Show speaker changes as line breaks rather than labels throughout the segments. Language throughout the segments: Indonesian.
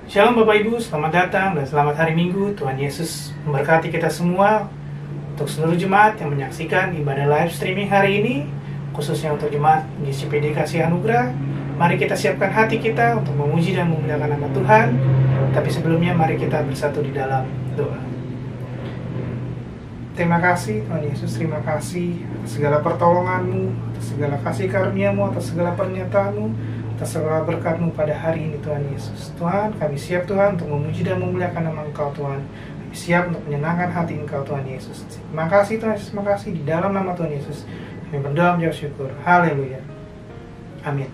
Shalom Bapak Ibu, selamat datang dan selamat hari Minggu. Tuhan Yesus memberkati kita semua. Untuk seluruh jemaat yang menyaksikan ibadah live streaming hari ini, khususnya untuk jemaat GCPD Kasih Anugerah, mari kita siapkan hati kita untuk memuji dan memuliakan nama Tuhan. Tapi sebelumnya mari kita bersatu di dalam doa. Terima kasih Tuhan Yesus, terima kasih atas segala pertolongan-Mu, atas segala kasih karunia-Mu, atas segala pernyataan-Mu, atas segala berkat-Mu pada hari ini Tuhan Yesus. Tuhan, kami siap Tuhan untuk memuji dan memuliakan nama Engkau Tuhan. Kami siap untuk menyenangkan hati Engkau Tuhan Yesus. Terima kasih Tuhan Yesus, terima kasih di dalam nama Tuhan Yesus. Kami berdoa menjawab syukur. Haleluya. Amin.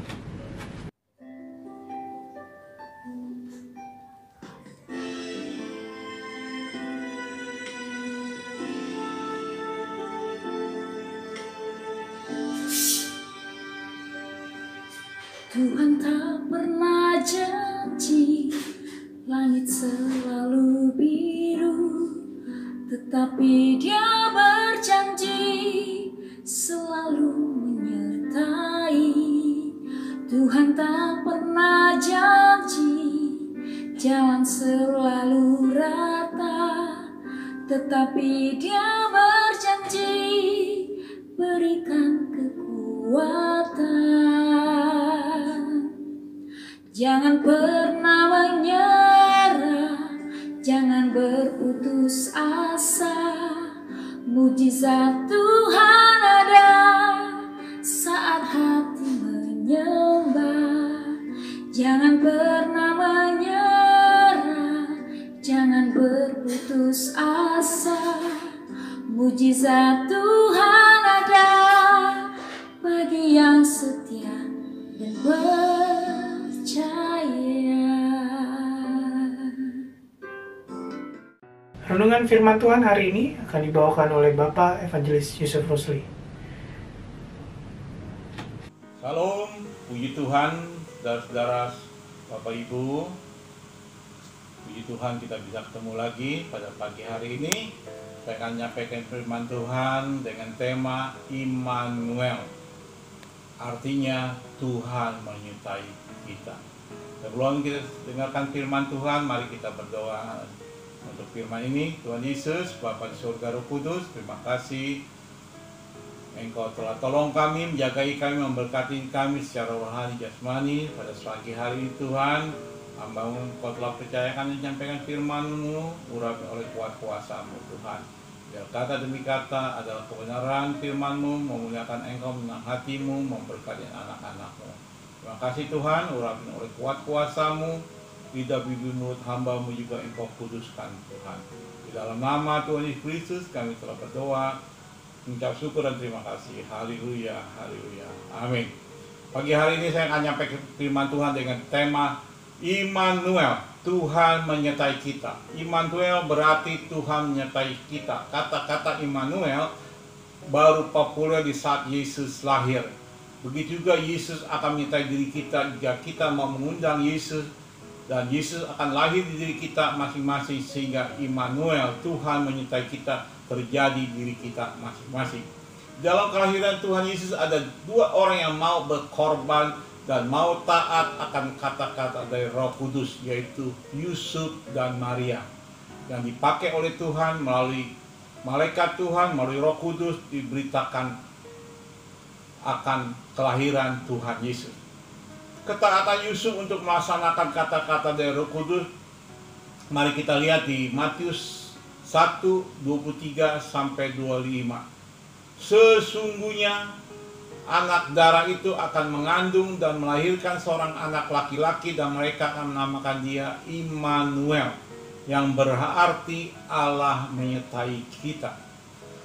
Tuhan tak pernah janji langit selalu biru, tetapi Dia berjanji selalu menyertai. Tuhan tak pernah janji jalan selalu rata, tetapi Dia berjanji berikan kekuatan. Jangan pernah menyerah, jangan berputus asa. Mujizat Tuhan ada saat hati menyembah. Jangan pernah menyerah, jangan berputus asa. Mujizat Tuhan ada bagi yang setia dan percaya.
Renungan firman Tuhan hari ini akan dibawakan oleh Bapak Evangelis Yusuf Rusli.
Salam, puji Tuhan, saudara-saudara, Bapak Ibu. Puji Tuhan kita bisa ketemu lagi pada pagi hari ini. Saya akan menyampaikan firman Tuhan dengan tema Immanuel. Artinya Tuhan menyertai kita. Sebelum kita dengarkan firman Tuhan, mari kita berdoa untuk firman ini. Tuhan Yesus, Bapa di surga, Roh Kudus, terima kasih Engkau telah tolong kami, menjagai kami, memberkati kami secara rohani jasmani pada pagi hari ini Tuhan. Hamba-Mu Engkau telah percayakan dan menyampaikan firman-Mu, urapi oleh kuat kuasa-Mu Tuhan. Biar kata demi kata adalah kebenaran firman-Mu, memuliakan Engkau, menang hati-Mu, memberkati anak-anak-Mu. Terima kasih Tuhan, urapi oleh kuat kuasa-Mu, lidah bibir mulut hamba-Mu juga Engkau kuduskan Tuhan. Di dalam nama Tuhan Yesus Kristus kami telah berdoa, mengucap syukur dan terima kasih. Haleluya, haleluya, amin. Pagi hari ini saya akan menyampaikan firman Tuhan dengan tema Immanuel, Tuhan menyertai kita. Immanuel berarti Tuhan menyertai kita. Kata-kata Immanuel baru populer di saat Yesus lahir. Begitu juga Yesus akan menyertai diri kita jika kita mau mengundang Yesus, dan Yesus akan lahir di diri kita masing-masing, sehingga Immanuel, Tuhan menyertai kita, terjadi di diri kita masing-masing. Dalam kelahiran Tuhan Yesus ada dua orang yang mau berkorban dan mau taat akan kata-kata dari Roh Kudus, yaitu Yusuf dan Maria, yang dipakai oleh Tuhan melalui malaikat Tuhan, melalui Roh Kudus diberitakan akan kelahiran Tuhan Yesus. Ketaatan Yusuf untuk melaksanakan kata-kata dari Roh Kudus, mari kita lihat di Matius 1:23 sampai 25. Sesungguhnya anak darah itu akan mengandung dan melahirkan seorang anak laki-laki, dan mereka akan menamakan dia Immanuel, yang berarti Allah menyertai kita.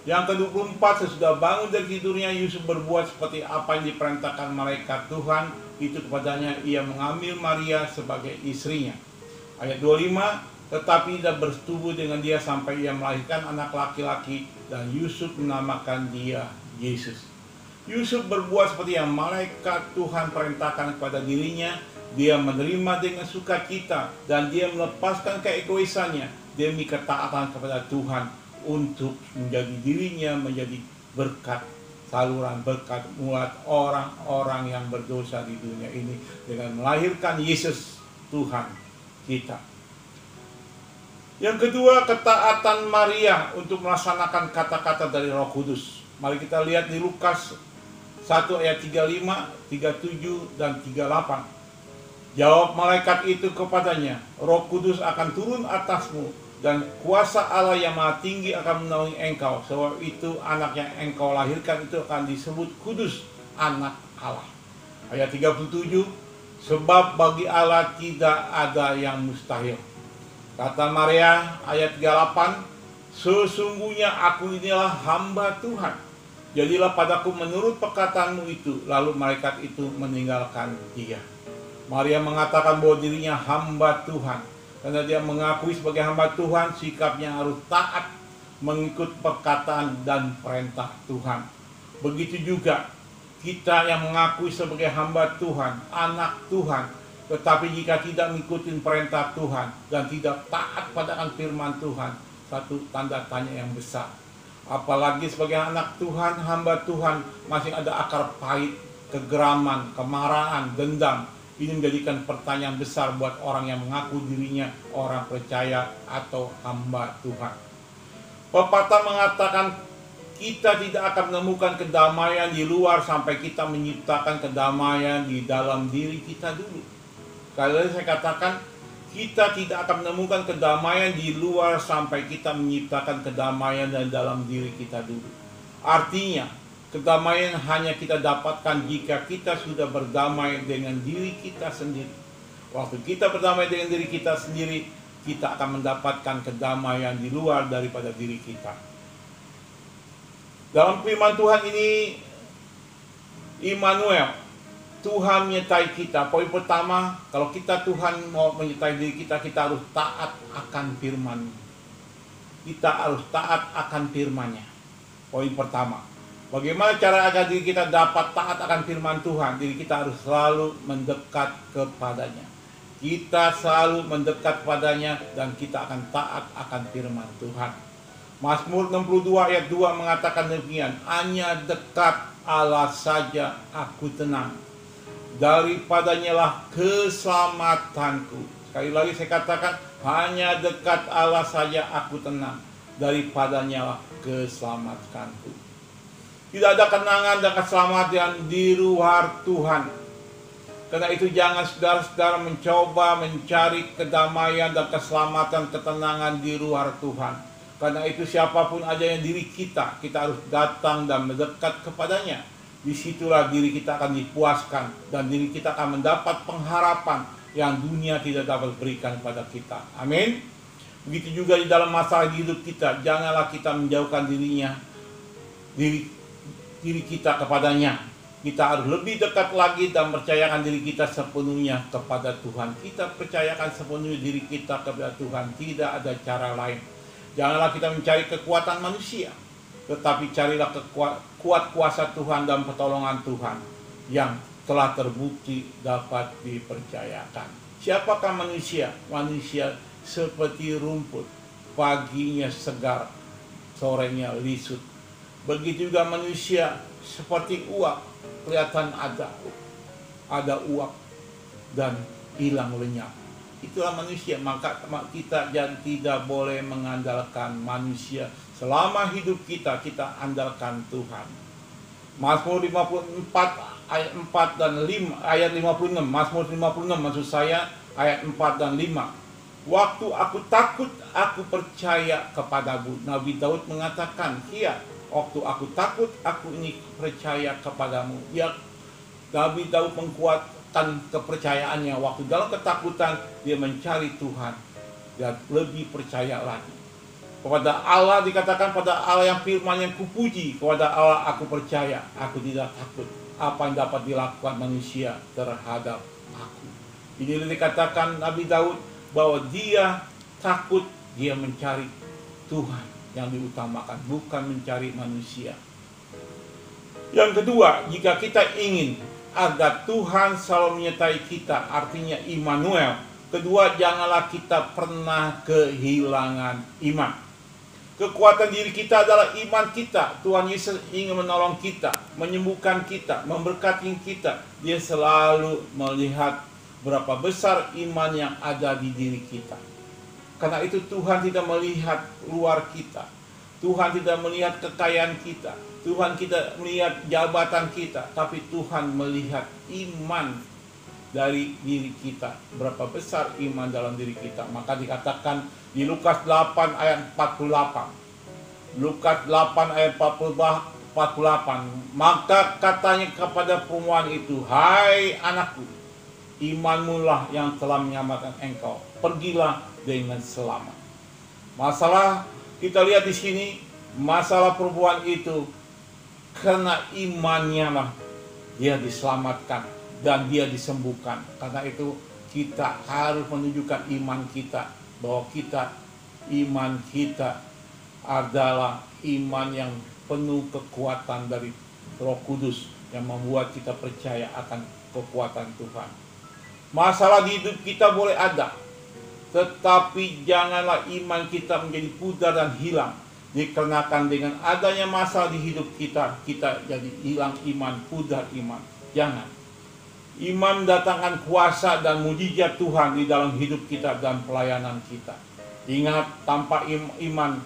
Yang ke-24, sesudah bangun dari tidurnya, Yusuf berbuat seperti apa yang diperintahkan malaikat Tuhan itu kepadanya. Ia mengambil Maria sebagai istrinya. Ayat 25, tetapi tidak bersetubuh dengan dia sampai ia melahirkan anak laki-laki, dan Yusuf menamakan dia Yesus. Yusuf berbuat seperti yang malaikat Tuhan perintahkan kepada dirinya. Dia menerima dengan sukacita, dan dia melepaskan keegoisannya demi ketaatan kepada Tuhan, untuk menjadi dirinya menjadi berkat, saluran berkat buat orang-orang yang berdosa di dunia ini, dengan melahirkan Yesus Tuhan kita. Yang kedua, ketaatan Maria untuk melaksanakan kata-kata dari Roh Kudus. Mari kita lihat di Lukas 1 ayat 35, 37, dan 38. Jawab malaikat itu kepadanya, Roh Kudus akan turun atasmu, dan kuasa Allah yang Maha Tinggi akan menaungi engkau. Sebab itu anak yang engkau lahirkan itu akan disebut kudus, anak Allah. Ayat 37, sebab bagi Allah tidak ada yang mustahil. Kata Maria, ayat 38, sesungguhnya aku inilah hamba Tuhan. Jadilah padaku menurut perkataanmu itu. Lalu malaikat itu meninggalkan dia. Maria mengatakan bahwa dirinya hamba Tuhan. Karena dia mengakui sebagai hamba Tuhan, sikapnya harus taat mengikut perkataan dan perintah Tuhan. Begitu juga kita yang mengakui sebagai hamba Tuhan, anak Tuhan, tetapi jika tidak mengikuti perintah Tuhan dan tidak taat pada firman Tuhan, satu tanda tanya yang besar. Apalagi sebagai anak Tuhan, hamba Tuhan, masih ada akar pahit, kegeraman, kemarahan, dendam. Ini menjadikan pertanyaan besar buat orang yang mengaku dirinya orang percaya atau hamba Tuhan. Pepatah mengatakan kita tidak akan menemukan kedamaian di luar sampai kita menciptakan kedamaian di dalam diri kita dulu. Kalau saya katakan kita tidak akan menemukan kedamaian di luar sampai kita menciptakan kedamaian di dalam diri kita dulu. Artinya kedamaian hanya kita dapatkan jika kita sudah berdamai dengan diri kita sendiri. Waktu kita berdamai dengan diri kita sendiri, kita akan mendapatkan kedamaian di luar daripada diri kita. Dalam firman Tuhan ini, Immanuel, Tuhan menyertai kita. Poin pertama, kalau kita Tuhan mau menyertai diri kita, kita harus taat akan firman. Kita harus taat akan firman-Nya. Poin pertama. Bagaimana cara agar diri kita dapat taat akan firman Tuhan? Diri kita harus selalu mendekat kepadanya. Kita selalu mendekat kepadanya dan kita akan taat akan firman Tuhan. Mazmur 62 ayat 2 mengatakan demikian, hanya dekat Allah saja aku tenang. Daripadanya lah keselamatanku. Sekali lagi saya katakan, hanya dekat Allah saja aku tenang. Daripadanya lah keselamatanku. Tidak ada kenangan dan keselamatan di luar Tuhan. Karena itu jangan saudara-saudara mencoba mencari kedamaian dan keselamatan, ketenangan di luar Tuhan. Karena itu siapapun aja yang diri kita harus datang dan mendekat kepadanya. Disitulah diri kita akan dipuaskan dan diri kita akan mendapat pengharapan yang dunia tidak dapat berikan pada kita. Amin. Begitu juga di dalam masalah hidup kita, janganlah kita menjauhkan diri kita kepadanya. Kita harus lebih dekat lagi dan percayakan diri kita sepenuhnya kepada Tuhan. Kita percayakan sepenuhnya diri kita kepada Tuhan. Tidak ada cara lain. Janganlah kita mencari kekuatan manusia, tetapi carilah kuat kuasa Tuhan dan pertolongan Tuhan yang telah terbukti dapat dipercayakan. Siapakah manusia? Manusia seperti rumput, paginya segar, sorenya lisut. Begitu juga manusia seperti uap, kelihatan ada uap dan hilang lenyap. Itulah manusia. Maka kita tidak boleh mengandalkan manusia. Selama hidup kita andalkan Tuhan. Mazmur 54 ayat 4 dan 5, ayat 56. Mazmur 56 maksud saya ayat 4 dan 5. Waktu aku takut, aku percaya kepadamu. Nabi Daud mengatakan, iya, waktu aku takut, aku ini percaya kepadamu. Ya, Nabi Daud menguatkan kepercayaannya. Waktu dalam ketakutan, dia mencari Tuhan dan lebih percaya lagi. Kepada Allah dikatakan, pada Allah yang firman yang kupuji, kepada Allah aku percaya, aku tidak takut. Apa yang dapat dilakukan manusia terhadap aku. Ini dikatakan Nabi Daud bahwa dia takut, dia mencari Tuhan yang diutamakan, bukan mencari manusia. Yang kedua, jika kita ingin agar Tuhan selalu menyertai kita, artinya Immanuel. Kedua, janganlah kita pernah kehilangan iman. Kekuatan diri kita adalah iman kita. Tuhan Yesus ingin menolong kita, menyembuhkan kita, memberkati kita. Dia selalu melihat berapa besar iman yang ada di diri kita. Karena itu Tuhan tidak melihat luar kita, Tuhan tidak melihat kekayaan kita, Tuhan tidak melihat jabatan kita, tapi Tuhan melihat iman dari diri kita. Berapa besar iman dalam diri kita. Maka dikatakan di Lukas 8 ayat 48. Lukas 8 ayat 48. Maka katanya kepada perempuan itu, hai anakku, imanmu lah yang telah menyelamatkan engkau. Pergilah dengan selamat. Masalah kita lihat di sini, masalah perempuan itu karena imannya lah dia diselamatkan dan dia disembuhkan. Karena itu kita harus menunjukkan iman kita, bahwa iman kita adalah iman yang penuh kekuatan dari Roh Kudus yang membuat kita percaya akan kekuatan Tuhan. Masalah di hidup kita boleh ada, tetapi janganlah iman kita menjadi pudar dan hilang. Dikarenakan dengan adanya masalah di hidup kita, kita jadi hilang iman, pudar iman. Jangan. Iman mendatangkan kuasa dan mujizat Tuhan di dalam hidup kita dan pelayanan kita. Ingat, tanpa iman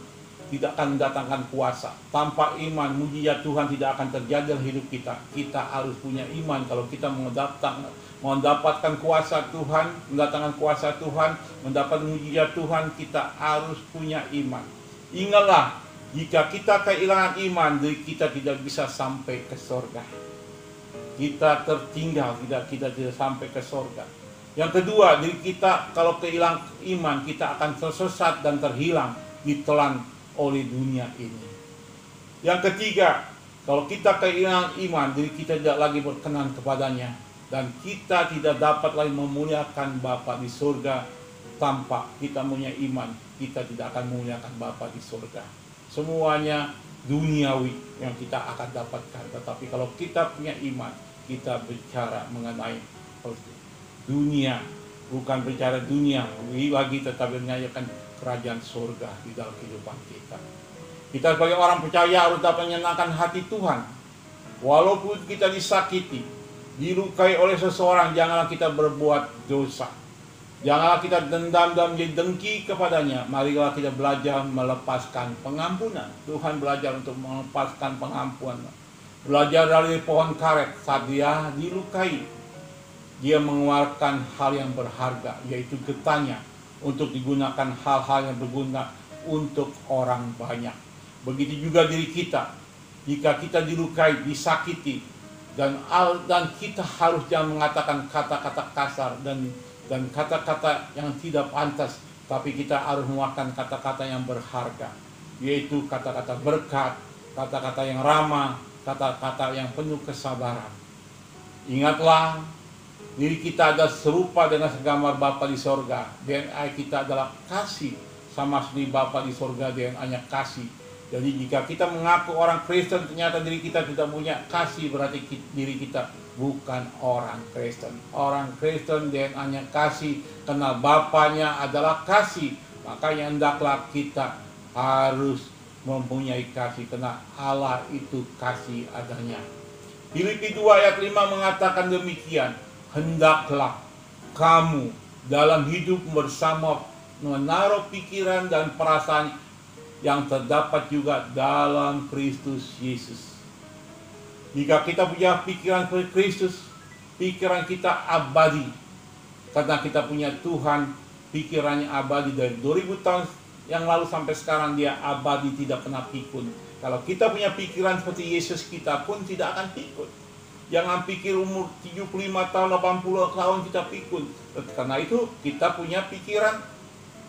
tidak akan mendatangkan kuasa. Tanpa iman, mujizat Tuhan tidak akan terjadi dalam hidup kita. Kita harus punya iman kalau kita mendapatkan kuasa Tuhan, mendatangkan kuasa Tuhan, mendapat mujizat Tuhan, kita harus punya iman. Ingatlah, jika kita kehilangan iman, kita tidak bisa sampai ke surga. Kita tertinggal, kita tidak sampai ke surga. Yang kedua, diri kita kalau kehilangan iman, kita akan tersesat dan terhilang, ditelan oleh dunia ini. Yang ketiga, kalau kita kehilangan iman, diri kita tidak lagi berkenan kepadanya, dan kita tidak dapat lagi memuliakan Bapa di surga. Tanpa kita punya iman, kita tidak akan memuliakan Bapa di surga. Semuanya duniawi yang kita akan dapatkan. Tetapi kalau kita punya iman, kita bicara mengenai dunia, bukan bicara dunia lagi, tetapi menyanyikan kerajaan surga di dalam kehidupan kita. Kita sebagai orang percaya harus dapat menyenangkan hati Tuhan. Walaupun kita disakiti, dilukai oleh seseorang, janganlah kita berbuat dosa. Janganlah kita dendam dan menjadi dengki kepadanya. Marilah kita belajar melepaskan pengampunan. Tuhan belajar untuk melepaskan pengampunan. Belajar dari pohon karet, saat dia dilukai, dia mengeluarkan hal yang berharga, yaitu getahnya, untuk digunakan hal-hal yang berguna untuk orang banyak. Begitu juga diri kita. Jika kita dilukai, disakiti, dan kita harus jangan mengatakan kata-kata kasar dan kata-kata yang tidak pantas, tapi kita harus mengeluarkan kata-kata yang berharga, yaitu kata-kata berkat, kata-kata yang ramah, kata-kata yang penuh kesabaran. Ingatlah, diri kita adalah serupa dengan segambar Bapa di sorga. DNA kita adalah kasih, sama seperti Bapa di sorga DNA-nya kasih. Jadi jika kita mengaku orang Kristen, ternyata diri kita tidak punya kasih, berarti diri kita bukan orang Kristen. Orang Kristen DNA-nya kasih, karena Bapanya adalah kasih. Makanya hendaklah kita harus mempunyai kasih, karena Allah itu kasih adanya. Filipi 2 ayat 5 mengatakan demikian, hendaklah kamu dalam hidup bersama menaruh pikiran dan perasaan yang terdapat juga dalam Kristus Yesus. Jika kita punya pikiran Kristus, pikiran kita abadi. Karena kita punya Tuhan, pikirannya abadi dari 2000 tahun yang lalu sampai sekarang, dia abadi, tidak pernah pikun. Kalau kita punya pikiran seperti Yesus, kita pun tidak akan pikun. Jangan pikir umur 75 tahun, 80 tahun kita pikun. Karena itu kita punya pikiran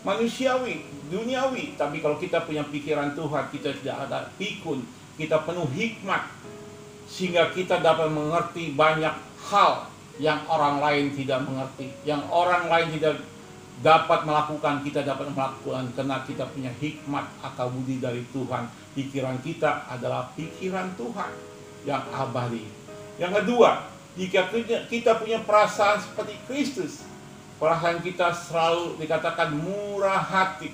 manusiawi, duniawi. Tapi kalau kita punya pikiran Tuhan, kita tidak ada pikun. Kita penuh hikmat, sehingga kita dapat mengerti banyak hal yang orang lain tidak mengerti, yang orang lain tidak dapat melakukan, kita dapat melakukan karena kita punya hikmat akal budi dari Tuhan. Pikiran kita adalah pikiran Tuhan yang abadi. Yang kedua, jika kita punya perasaan seperti Kristus, perasaan kita selalu dikatakan murah hati,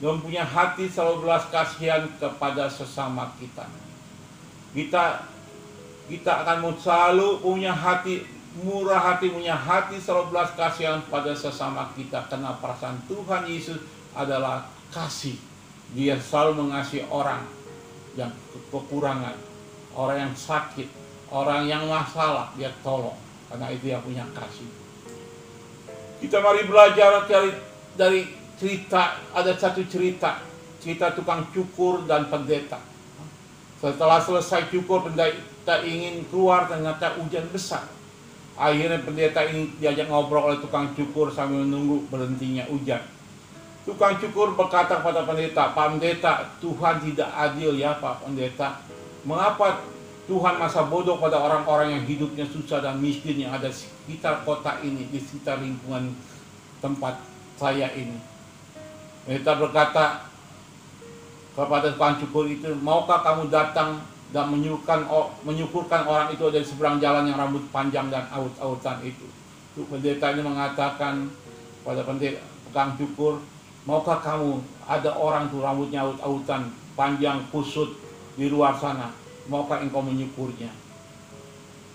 dan punya hati selalu belas kasihan kepada sesama kita. Kita akan selalu punya hati murah hati, punya hati selalu belas kasihan pada sesama kita. Karena perasaan Tuhan Yesus adalah kasih. Dia selalu mengasihi orang yang kekurangan, orang yang sakit, orang yang masalah, dia tolong. Karena itu yang punya kasih. Kita mari belajar dari cerita, ada satu cerita tukang cukur dan pendeta. Setelah selesai cukur, pendeta ingin keluar, ternyata hujan besar. Akhirnya pendeta ini diajak ngobrol oleh tukang cukur sambil menunggu berhentinya hujan. Tukang cukur berkata kepada pendeta, "Pak Pendeta, Tuhan tidak adil ya Pak Pendeta. Mengapa Tuhan masa bodoh pada orang-orang yang hidupnya susah dan miskin yang ada di sekitar kota ini, di sekitar lingkungan tempat saya ini?" Pendeta berkata kepada tukang cukur itu, "Maukah kamu datang dan menyukurkan orang itu dari seberang jalan yang rambut panjang dan aut-autan itu?" Pendeta ini mengatakan pada tukang cukur, "Maukah kamu, ada orang tuh rambutnya aut-autan, panjang, kusut di luar sana, maukah engkau menyukurnya?"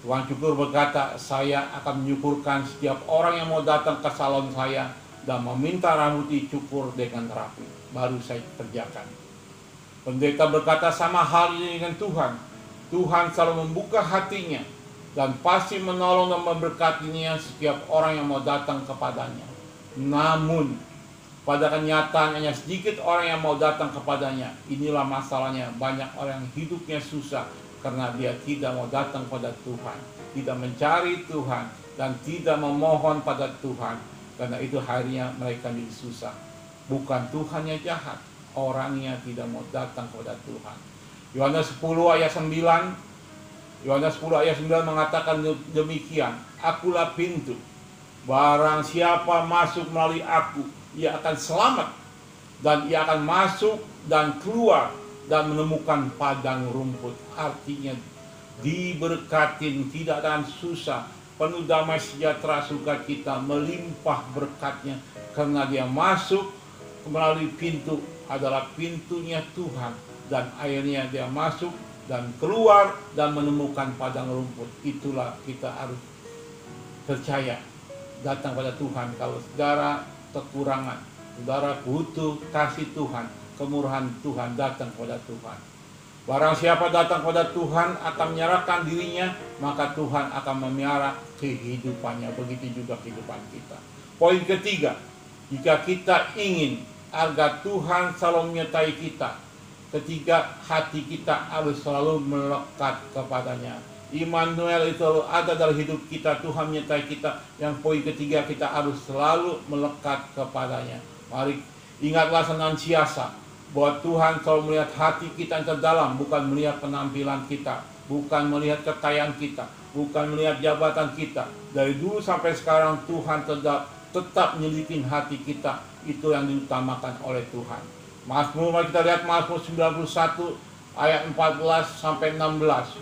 Tukang cukur berkata, "Saya akan menyukurkan setiap orang yang mau datang ke salon saya dan meminta rambut dicukur dengan rapi, baru saya kerjakan." Pendeta berkata, "Sama halnya dengan Tuhan. Tuhan selalu membuka hatinya dan pasti menolong dan memberkatinya setiap orang yang mau datang kepadanya. Namun pada kenyataannya sedikit orang yang mau datang kepadanya. Inilah masalahnya, banyak orang yang hidupnya susah karena dia tidak mau datang pada Tuhan, tidak mencari Tuhan, dan tidak memohon pada Tuhan. Karena itu akhirnya mereka jadi susah. Bukan Tuhannya jahat, orangnya tidak mau datang kepada Tuhan." Yohanes 10 ayat 9 mengatakan demikian, "Akulah pintu. Barang siapa masuk melalui aku, ia akan selamat, dan ia akan masuk dan keluar dan menemukan padang rumput." Artinya diberkatin, tidak akan susah, penuh damai sejahtera, sukacita, melimpah berkatnya, karena dia masuk melalui pintu, adalah pintunya Tuhan, dan akhirnya dia masuk dan keluar dan menemukan padang rumput. Itulah kita harus percaya, datang pada Tuhan. Kalau saudara kekurangan, saudara butuh kasih Tuhan, kemurahan Tuhan, datang kepada Tuhan. Barang siapa datang kepada Tuhan akan menyerahkan dirinya, maka Tuhan akan memelihara kehidupannya. Begitu juga kehidupan kita. Poin ketiga, jika kita ingin agar Tuhan selalu menyertai kita, ketiga, hati kita harus selalu melekat kepadanya. Immanuel itu ada dalam hidup kita, Tuhan menyertai kita. Yang poin ketiga, kita harus selalu melekat kepadanya. Mari ingatlah senantiasa bahwa Tuhan selalu melihat hati kita yang terdalam, bukan melihat penampilan kita, bukan melihat kekayaan kita, bukan melihat jabatan kita. Dari dulu sampai sekarang Tuhan tetap menyelidiki hati kita. Itu yang diutamakan oleh Tuhan. Mazmur, mari kita lihat Mazmur 91 ayat 14 sampai 16.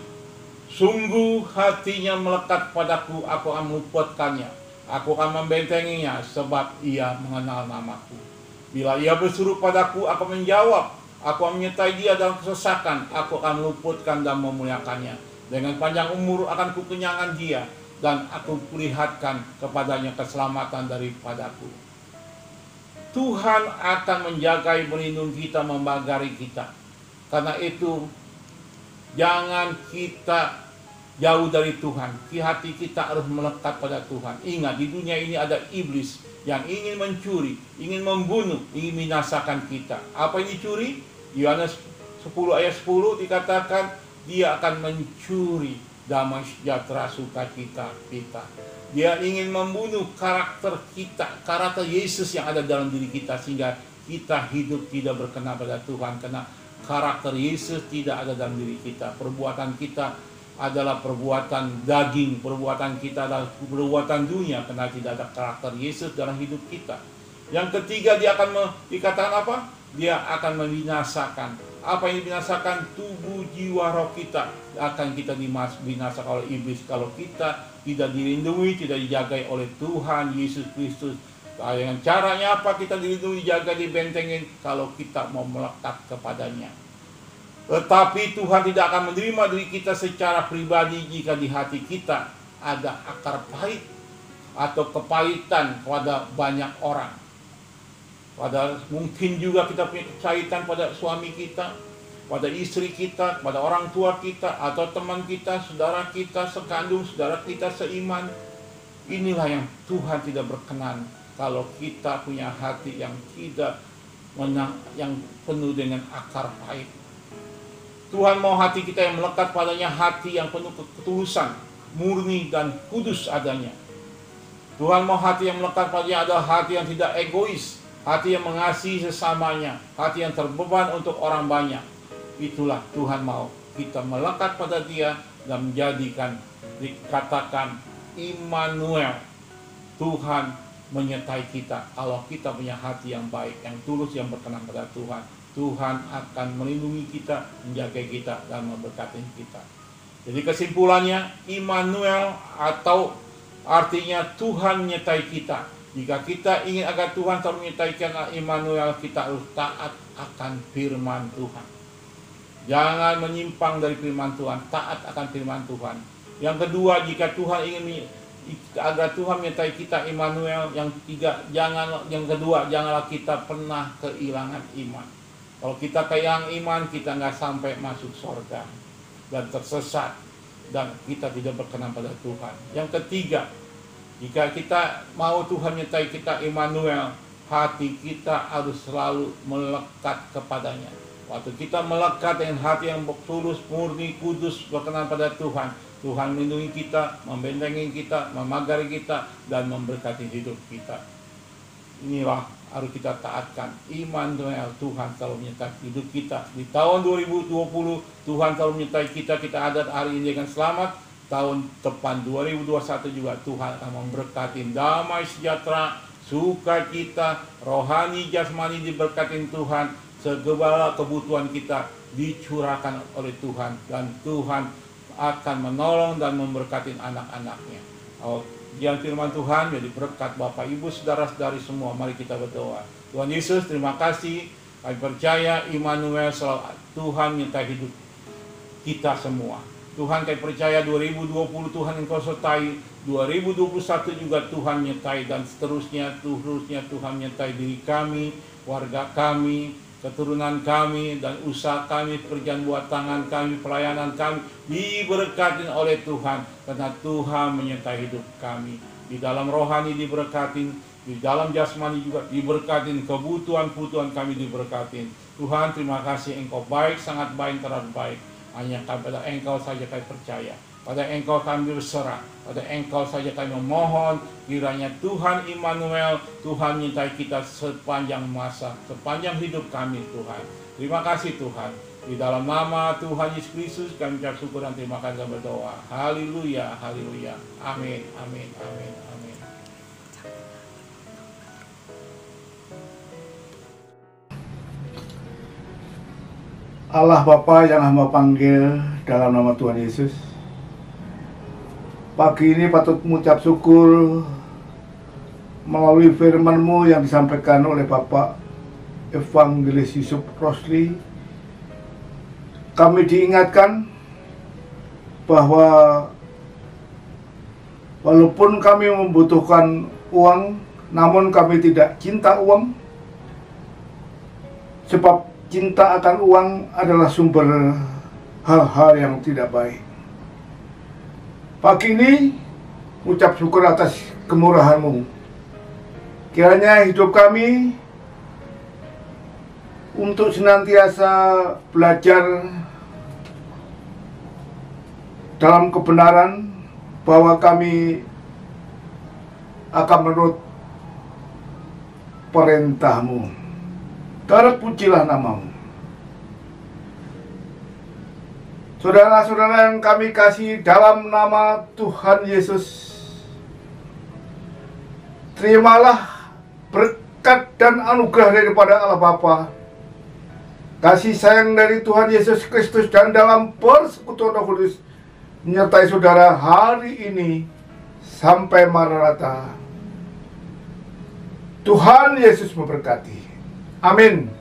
"Sungguh hatinya melekat padaku, aku akan meluputkannya. Aku akan membentenginya, sebab ia mengenal namaku. Bila ia berseru padaku, aku menjawab. Aku akan menyertai dia dalam kesesakan. Aku akan meluputkan dan memuliakannya. Dengan panjang umur akan kukenyangkan dia, dan aku perlihatkan kepadanya keselamatan daripadaku." Tuhan akan menjaga, melindungi kita, membagari kita. Karena itu jangan kita jauh dari Tuhan. Hati kita harus melekat pada Tuhan. Ingat, di dunia ini ada iblis yang ingin mencuri, ingin membunuh, ingin binasakan kita. Apa yang dicuri? Yohanes 10 ayat 10 dikatakan dia akan mencuri damai sejahtera, sukacita kita. Dia ingin membunuh karakter kita, karakter Yesus yang ada dalam diri kita, sehingga kita hidup tidak berkenan pada Tuhan, karena karakter Yesus tidak ada dalam diri kita. Perbuatan kita adalah perbuatan daging, perbuatan kita adalah perbuatan dunia, karena tidak ada karakter Yesus dalam hidup kita. Yang ketiga, dia akan dikatakan apa? Dia akan membinasakan. Apa yang dibinasakan? Tubuh, jiwa, roh kita akan kita dibinasakan oleh iblis kalau kita tidak dilindungi, tidak dijagai oleh Tuhan Yesus Kristus. Dengan caranya apa kita dilindungi, dijaga, dibentengin? Kalau kita mau melekat kepadanya. Tetapi Tuhan tidak akan menerima diri kita secara pribadi jika di hati kita ada akar pahit atau kepahitan pada banyak orang. Padahal mungkin juga kita punya kepahitan pada suami kita, pada istri kita, pada orang tua kita, atau teman kita, saudara kita sekandung, saudara kita seiman. Inilah yang Tuhan tidak berkenan kalau kita punya hati yang yang penuh dengan akar pahit. Tuhan mau hati kita yang melekat padanya, hati yang penuh ketulusan, murni dan kudus adanya. Tuhan mau hati yang melekat padanya adalah hati yang tidak egois, hati yang mengasihi sesamanya, hati yang terbeban untuk orang banyak. Itulah Tuhan mau kita melekat pada Dia dan menjadikan, dikatakan Immanuel, Tuhan menyertai kita. Kalau kita punya hati yang baik, yang tulus, yang berkenan pada Tuhan, Tuhan akan melindungi kita, menjaga kita, dan memberkati kita. Jadi kesimpulannya, Immanuel atau artinya Tuhan menyertai kita. Jika kita ingin agar Tuhan selalu menyertai kita, Immanuel, kita harus taat akan firman Tuhan. Jangan menyimpang dari firman Tuhan, taat akan firman Tuhan. Yang kedua, jika Tuhan ingin agar Tuhan menyertai kita, Immanuel. Yang kedua, janganlah kita pernah kehilangan iman. Kalau kita kehilangan iman, kita nggak sampai masuk surga dan tersesat, dan kita tidak berkenan pada Tuhan. Yang ketiga, jika kita mau Tuhan menyertai kita, Immanuel, hati kita harus selalu melekat kepadanya. Waktu kita melekat dengan hati yang tulus, murni, kudus, berkenan pada Tuhan, Tuhan melindungi kita, membentengi kita, memagari kita, dan memberkati hidup kita. Inilah harus kita taatkan. Immanuel, Tuhan selalu menyertai hidup kita. Di tahun 2020, Tuhan selalu menyertai kita. Kita ada hari ini dengan selamat. Tahun depan 2021 juga Tuhan akan memberkati damai sejahtera, sukacita, rohani, jasmani diberkati Tuhan. Segala kebutuhan kita dicurahkan oleh Tuhan, dan Tuhan akan menolong dan memberkati anak-anaknya. Yang firman Tuhan jadi berkat Bapak Ibu saudara-saudari semua. Mari kita berdoa. Tuhan Yesus, terima kasih. Kami percaya Immanuel, Tuhan menyertai hidup kita semua. Tuhan, kami percaya 2020 Tuhan Engkau sertai, 2021 juga Tuhan menyertai, dan seterusnya Tuhan menyertai diri kami, warga kami, keturunan kami, dan usaha kami, pekerjaan buat tangan kami, pelayanan kami diberkati oleh Tuhan, karena Tuhan menyertai hidup kami. Di dalam rohani diberkati, di dalam jasmani juga diberkati, kebutuhan-kebutuhan kami diberkati. Tuhan, terima kasih, Engkau baik, sangat baik, terlalu baik. Hanya pada Engkau saja kami percaya, pada Engkau kami berserah, pada Engkau saja kami memohon. Kiranya Tuhan Immanuel, Tuhan menyertai kita sepanjang masa, sepanjang hidup kami, Tuhan. Terima kasih Tuhan. Di dalam nama Tuhan Yesus Kristus kami ucap syukur dan terima kasih dan berdoa. Haleluya, haleluya. Amin, amin, amin, amin.
Allah Bapa yang hamba panggil dalam nama Tuhan Yesus, pagi ini patut mengucap syukur melalui firman-Mu yang disampaikan oleh Bapak Evangelis Yusuf Rosli. Kami diingatkan bahwa walaupun kami membutuhkan uang, namun kami tidak cinta uang, sebab cinta akan uang adalah sumber hal-hal yang tidak baik. Pagi ini ucap syukur atas kemurahan-Mu. Kiranya hidup kami untuk senantiasa belajar dalam kebenaran, bahwa kami akan menurut perintah-Mu. Terpujilah nama-Mu. Saudara-saudara yang kami kasih dalam nama Tuhan Yesus, terimalah berkat dan anugerah daripada Allah Bapa, kasih sayang dari Tuhan Yesus Kristus, dan dalam persekutuan Roh Kudus menyertai saudara hari ini sampai Maranatha. Tuhan Yesus memberkati. Amin.